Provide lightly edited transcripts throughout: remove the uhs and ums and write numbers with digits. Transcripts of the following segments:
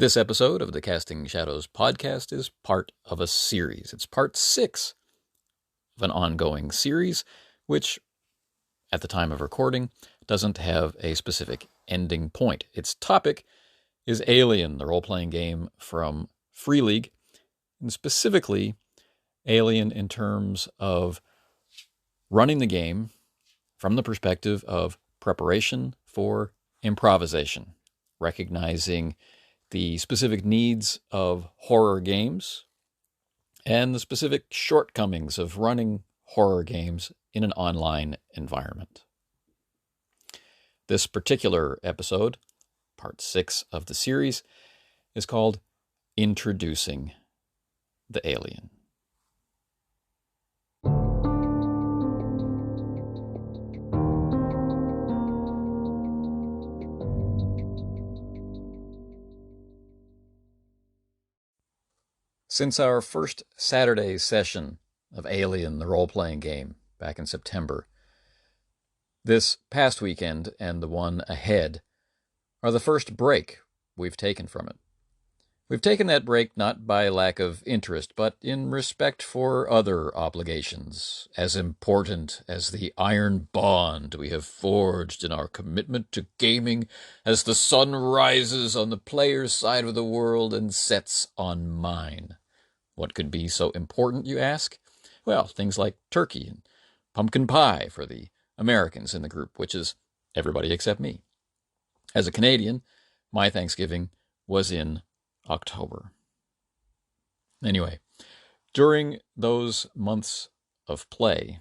This episode of the Casting Shadows podcast is part of a series. It's part 6 of an ongoing series, which, at the time of recording, doesn't have a specific ending point. Its topic is Alien, the role-playing game from Free League, and specifically Alien in terms of running the game from the perspective of preparation for improvisation, recognizing the specific needs of horror games and the specific shortcomings of running horror games in an online environment. This particular episode, part 6 of the series, is called Introducing the Alien. Since our first Saturday session of Alien, the role-playing game, back in September, this past weekend and the one ahead are the first break we've taken from it. We've taken that break not by lack of interest, but in respect for other obligations, as important as the iron bond we have forged in our commitment to gaming as the sun rises on the player's side of the world and sets on mine. What could be so important, you ask? Well, things like turkey and pumpkin pie for the Americans in the group, which is everybody except me. As a Canadian, my Thanksgiving was in October. Anyway, during those months of play,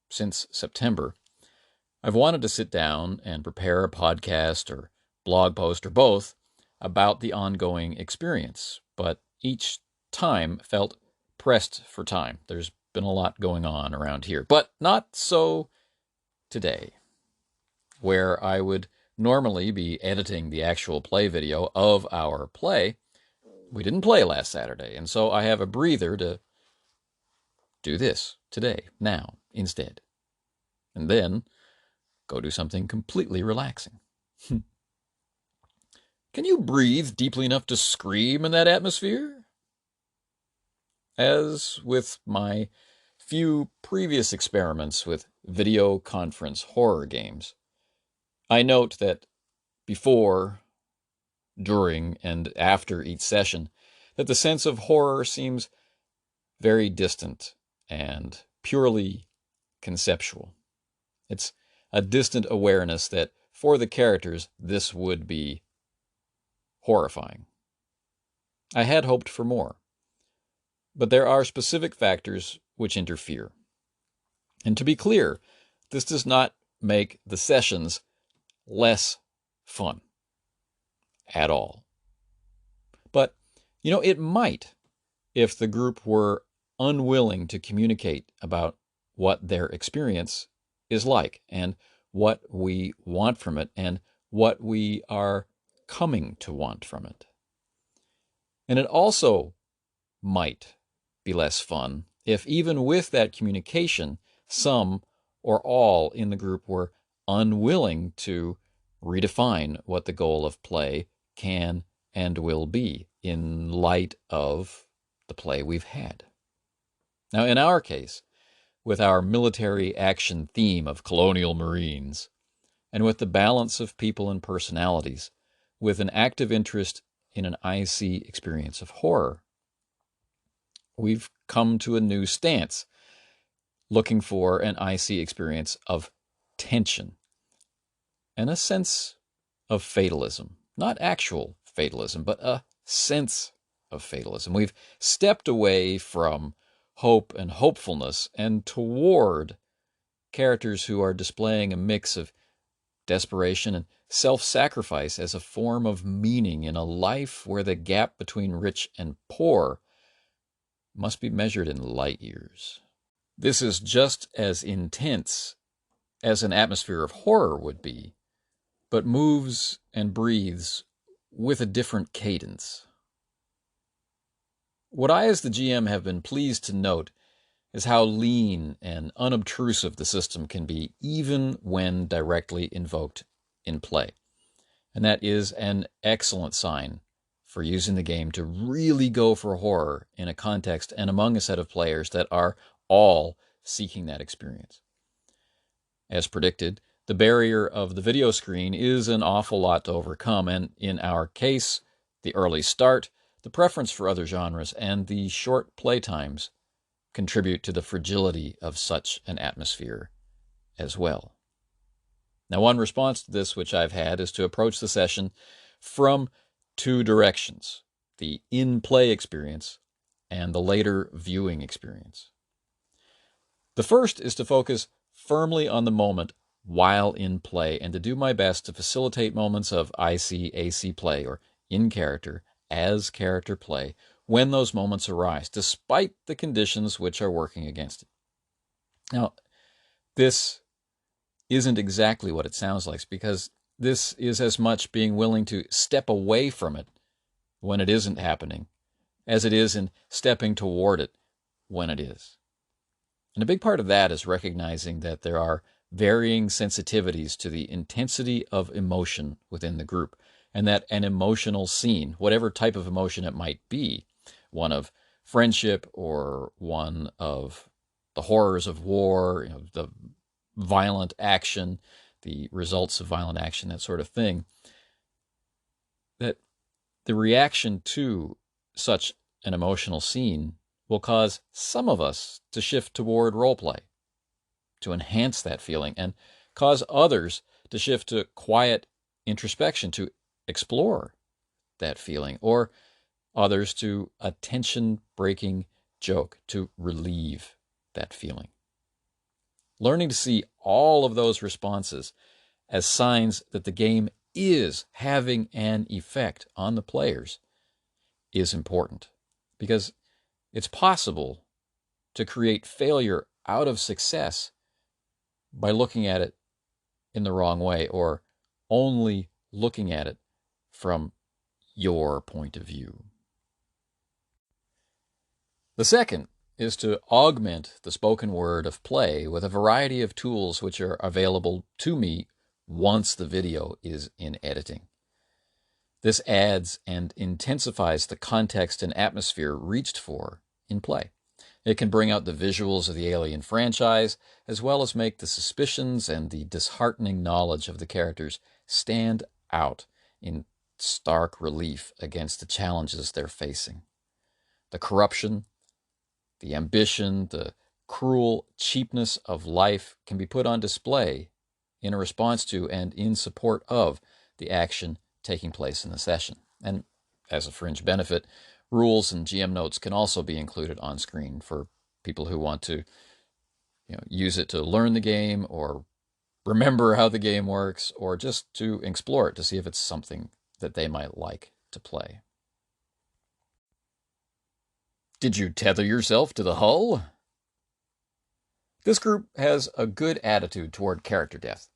since September, I've wanted to sit down and prepare a podcast or blog post or both about the ongoing experience, but each time felt pressed for time. There's been a lot going on around here, but not so today, where I would normally be editing the actual play video of our play. We didn't play last Saturday, and so I have a breather to do this today, now, instead. And then go do something completely relaxing. Can you breathe deeply enough to scream in that atmosphere? As with my few previous experiments with video conference horror games, I note that before, during, and after each session, that the sense of horror seems very distant and purely conceptual. It's a distant awareness that for the characters, this would be horrifying. I had hoped for more, but there are specific factors which interfere. And to be clear, this does not make the sessions less fun at all. But, it might if the group were unwilling to communicate about what their experience is like and what we want from it and what we are coming to want from it. And it also might be less fun if even with that communication, some or all in the group were unwilling to redefine what the goal of play can and will be in light of the play we've had. Now, in our case, with our military action theme of colonial marines, and with the balance of people and personalities, with an active interest in an IC experience of horror, we've come to a new stance, looking for an IC experience of tension and a sense of fatalism. Not actual fatalism, but a sense of fatalism. We've stepped away from hope and hopefulness and toward characters who are displaying a mix of desperation and self-sacrifice as a form of meaning in a life where the gap between rich and poor must be measured in light years. This is just as intense as an atmosphere of horror would be, but moves and breathes with a different cadence. What I, as the GM, have been pleased to note is how lean and unobtrusive the system can be even when directly invoked in play. And that is an excellent sign for using the game to really go for horror in a context and among a set of players that are all seeking that experience. As predicted, the barrier of the video screen is an awful lot to overcome, and in our case, the early start, the preference for other genres, and the short playtimes contribute to the fragility of such an atmosphere as well. Now, one response to this which I've had is to approach the session from two directions: the in-play experience and the later viewing experience. The first is to focus firmly on the moment while in play and to do my best to facilitate moments of IC-AC play, or in character, as character play, when those moments arise, despite the conditions which are working against it. Now, this isn't exactly what it sounds like, because this is as much being willing to step away from it when it isn't happening as it is in stepping toward it when it is. And a big part of that is recognizing that there are varying sensitivities to the intensity of emotion within the group, and that an emotional scene, whatever type of emotion it might be, one of friendship or one of the horrors of war, the violent action, the results of violent action, that sort of thing, that the reaction to such an emotional scene will cause some of us to shift toward role play, to enhance that feeling, and cause others to shift to quiet introspection, to explore that feeling, or others to a tension-breaking joke to relieve that feeling. Learning to see all of those responses as signs that the game is having an effect on the players is important, because it's possible to create failure out of success by looking at it in the wrong way, or only looking at it from your point of view. The second is to augment the spoken word of play with a variety of tools which are available to me once the video is in editing. This adds and intensifies the context and atmosphere reached for in play. It can bring out the visuals of the Alien franchise, as well as make the suspicions and the disheartening knowledge of the characters stand out in stark relief against the challenges they're facing. The corruption, the ambition, the cruel cheapness of life can be put on display in a response to and in support of the action taking place in the session. And as a fringe benefit, rules and GM notes can also be included on screen for people who want to use it to learn the game, or remember how the game works, or just to explore it to see if it's something that they might like to play. Did you tether yourself to the hull? This group has a good attitude toward character death,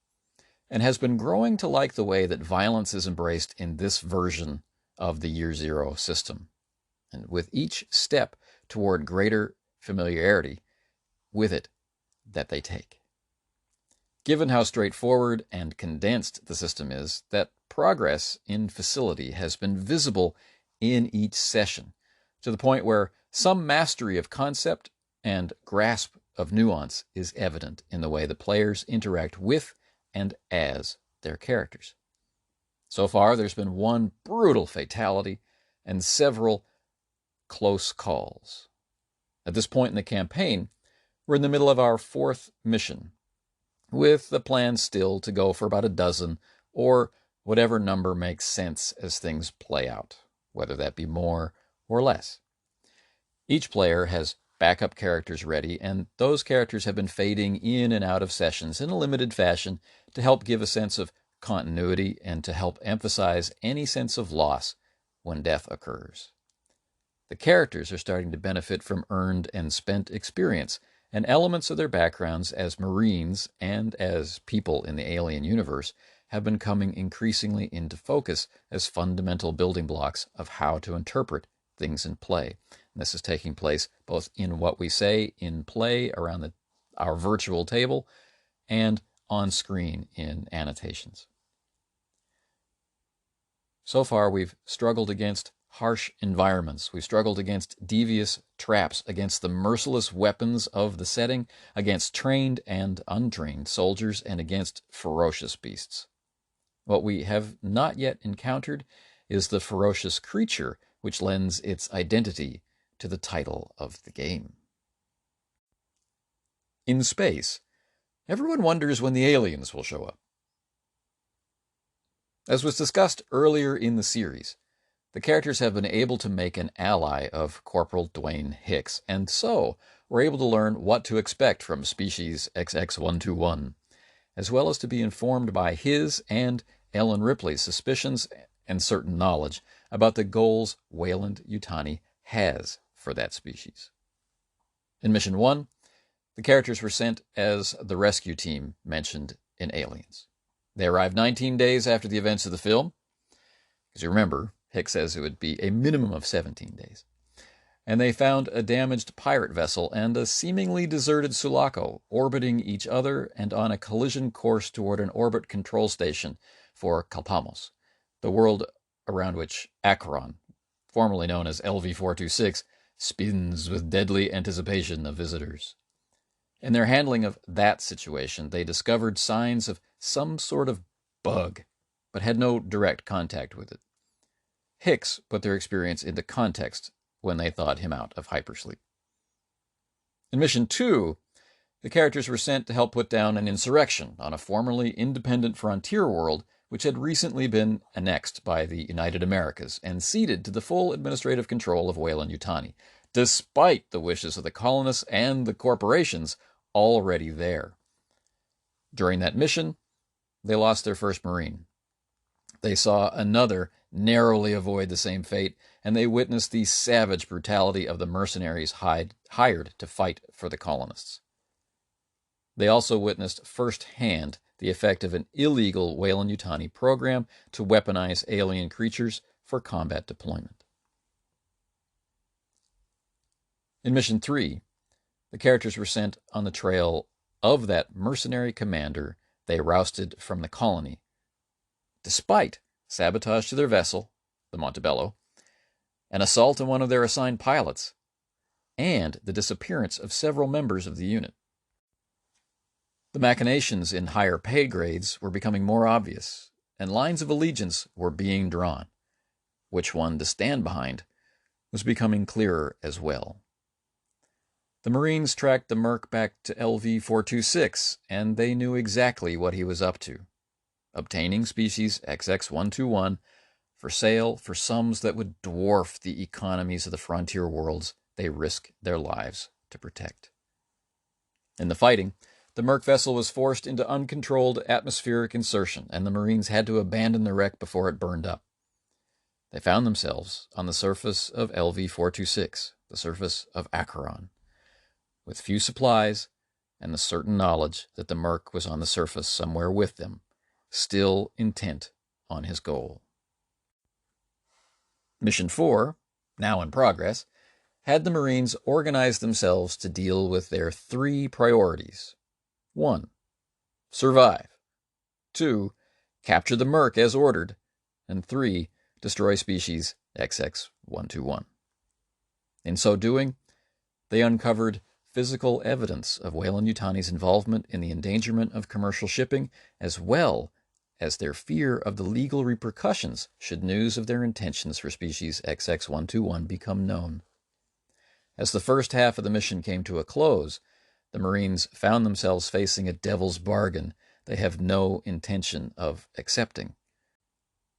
and has been growing to like the way that violence is embraced in this version of the Year Zero system. And with each step toward greater familiarity with it that they take. Given how straightforward and condensed the system is, that progress in facility has been visible in each session, to the point where some mastery of concept and grasp of nuance is evident in the way the players interact with and as their characters. So far, there's been one brutal fatality and several close calls. At this point in the campaign, we're in the middle of our 4th mission, with the plan still to go for about a dozen, or whatever number makes sense as things play out, whether that be more or less. Each player has backup characters ready, and those characters have been fading in and out of sessions in a limited fashion to help give a sense of continuity and to help emphasize any sense of loss when death occurs. The characters are starting to benefit from earned and spent experience, and elements of their backgrounds as Marines and as people in the alien universe have been coming increasingly into focus as fundamental building blocks of how to interpret things in play. And this is taking place both in what we say in play around our virtual table and on screen in annotations. So far, we've struggled against harsh environments. We've struggled against devious traps, against the merciless weapons of the setting, against trained and untrained soldiers, and against ferocious beasts. What we have not yet encountered is the ferocious creature which lends its identity to the title of the game. In space, everyone wonders when the aliens will show up. As was discussed earlier in the series, the characters have been able to make an ally of Corporal Dwayne Hicks, and so we're able to learn what to expect from species XX121, as well as to be informed by his and Ellen Ripley's suspicions and certain knowledge about the goals Weyland-Yutani has for that species. In Mission 1, the characters were sent as the rescue team mentioned in Aliens. They arrived 19 days after the events of the film, because you remember, Hicks says it would be a minimum of 17 days. And they found a damaged pirate vessel and a seemingly deserted Sulaco orbiting each other and on a collision course toward an orbit control station for Kalpamos, the world around which Acheron, formerly known as LV-426, spins with deadly anticipation of visitors. In their handling of that situation, they discovered signs of some sort of bug, but had no direct contact with it. Hicks put their experience into context when they thawed him out of hypersleep. In Mission 2, the characters were sent to help put down an insurrection on a formerly independent frontier world which had recently been annexed by the United Americas and ceded to the full administrative control of Weyland-Yutani, despite the wishes of the colonists and the corporations already there. During that mission, they lost their first Marine. They saw another narrowly avoid the same fate, and they witnessed the savage brutality of the mercenaries hired to fight for the colonists. They also witnessed firsthand the effect of an illegal Weyland-Yutani program to weaponize alien creatures for combat deployment. In Mission 3, the characters were sent on the trail of that mercenary commander they rousted from the colony, despite sabotage to their vessel, the Montebello, an assault on one of their assigned pilots, and the disappearance of several members of the unit. The machinations in higher pay grades were becoming more obvious, and lines of allegiance were being drawn. Which one to stand behind was becoming clearer as well. The Marines tracked the Merc back to LV-426, and they knew exactly what he was up to, obtaining species XX121 for sale for sums that would dwarf the economies of the frontier worlds they risk their lives to protect. In the fighting, the Merc vessel was forced into uncontrolled atmospheric insertion, and the Marines had to abandon the wreck before it burned up. They found themselves on the surface of LV-426, the surface of Acheron, with few supplies and the certain knowledge that the Merc was on the surface somewhere with them, still intent on his goal. Mission 4, now in progress, had the Marines organize themselves to deal with their three priorities. 1. Survive. 2. Capture the Merc as ordered. And 3. Destroy species XX121. In so doing, they uncovered physical evidence of Weyland-Yutani's involvement in the endangerment of commercial shipping, as well as their fear of the legal repercussions should news of their intentions for species XX121 become known. As the first half of the mission came to a close, the Marines found themselves facing a devil's bargain they have no intention of accepting.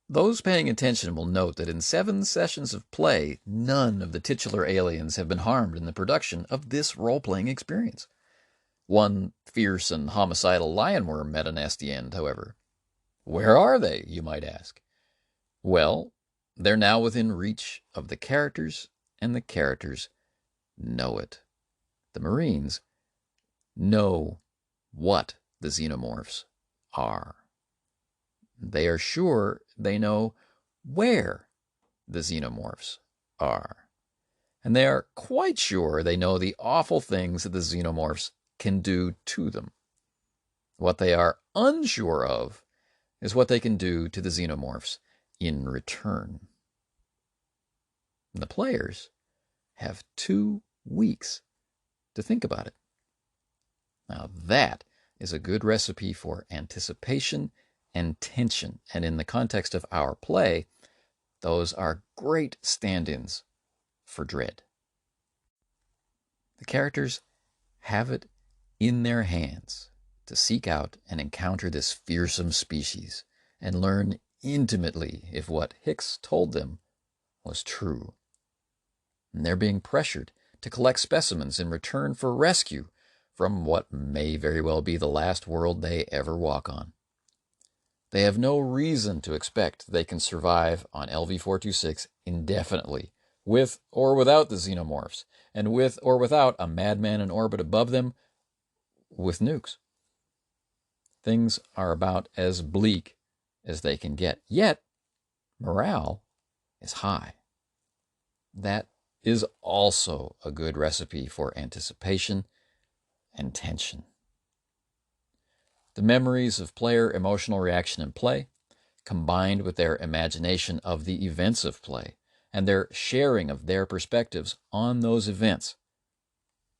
Those paying attention will note that in 7 sessions of play, none of the titular aliens have been harmed in the production of this role-playing experience. One fierce and homicidal lionworm met a nasty end, however. Where are they, you might ask? Well, they're now within reach of the characters, and the characters know it. The Marines know what the xenomorphs are. They are sure they know where the xenomorphs are. And they are quite sure they know the awful things that the xenomorphs can do to them. What they are unsure of is what they can do to the xenomorphs in return. And the players have 2 weeks to think about it. Now that is a good recipe for anticipation and tension. And in the context of our play, those are great stand-ins for dread. The characters have it in their hands to seek out and encounter this fearsome species and learn intimately if what Hicks told them was true. And they're being pressured to collect specimens in return for rescue from what may very well be the last world they ever walk on. They have no reason to expect they can survive on LV-426 indefinitely, with or without the xenomorphs, and with or without a madman in orbit above them with nukes. Things are about as bleak as they can get, yet morale is high. That is also a good recipe for anticipation and tension. The memories of player emotional reaction in play, combined with their imagination of the events of play and their sharing of their perspectives on those events,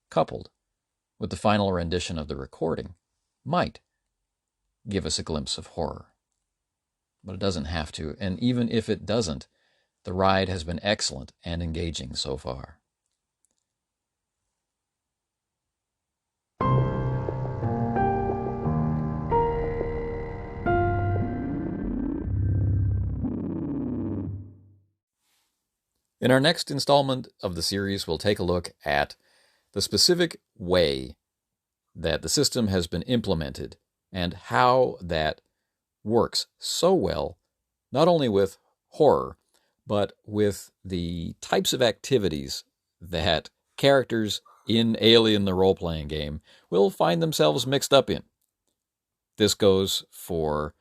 coupled with the final rendition of the recording, might give us a glimpse of horror. But it doesn't have to, and even if it doesn't, the ride has been excellent and engaging so far. In our next installment of the series, we'll take a look at the specific way that the system has been implemented and how that works so well, not only with horror, but with the types of activities that characters in Alien the role-playing game will find themselves mixed up in. This goes for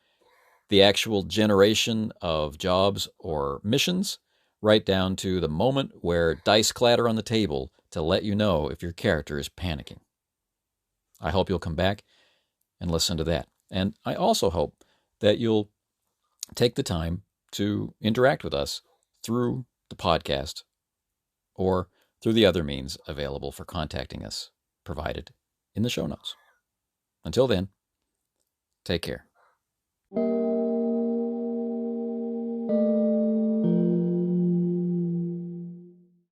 the actual generation of jobs or missions, right down to the moment where dice clatter on the table to let you know if your character is panicking. I hope you'll come back and listen to that. And I also hope that you'll take the time to interact with us through the podcast or through the other means available for contacting us, provided in the show notes. Until then, take care.